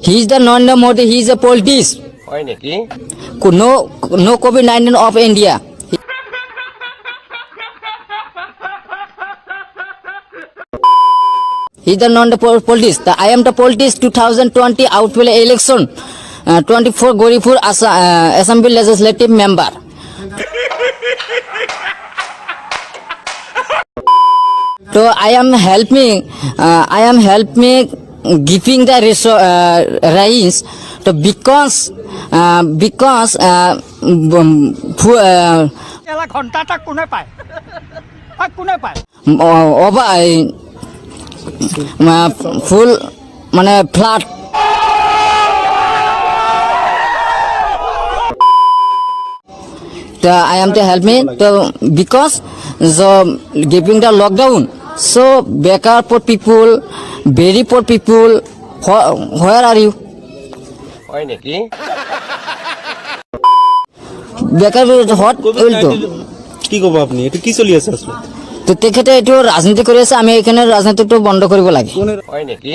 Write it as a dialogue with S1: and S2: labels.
S1: He is the Narendra Modi. He is a politician.
S2: হয় নেকি?
S1: No COVID-19 of India. He is the non-politician. I am the politician 2020 outfield election. 24 Goripur Assembly Legislative Member. So I am helping giving the rise to because
S3: এলা ঘন্টাটা কোনে পায় কোনে পায়
S1: full মানে flat I am to help me to because the giving the lockdown so better poor people very poor people where are you
S2: হয় নেকি?
S1: বেকার হট উইল তো
S4: কি কব আপনি এটা কি চলি আছে আসলে
S1: তো তেখেতে এইটো রাজনীতি কৰি আছে আমি এখানে রাজনীতিটো বন্ধ কৰিব লাগে
S2: হয় নেকি?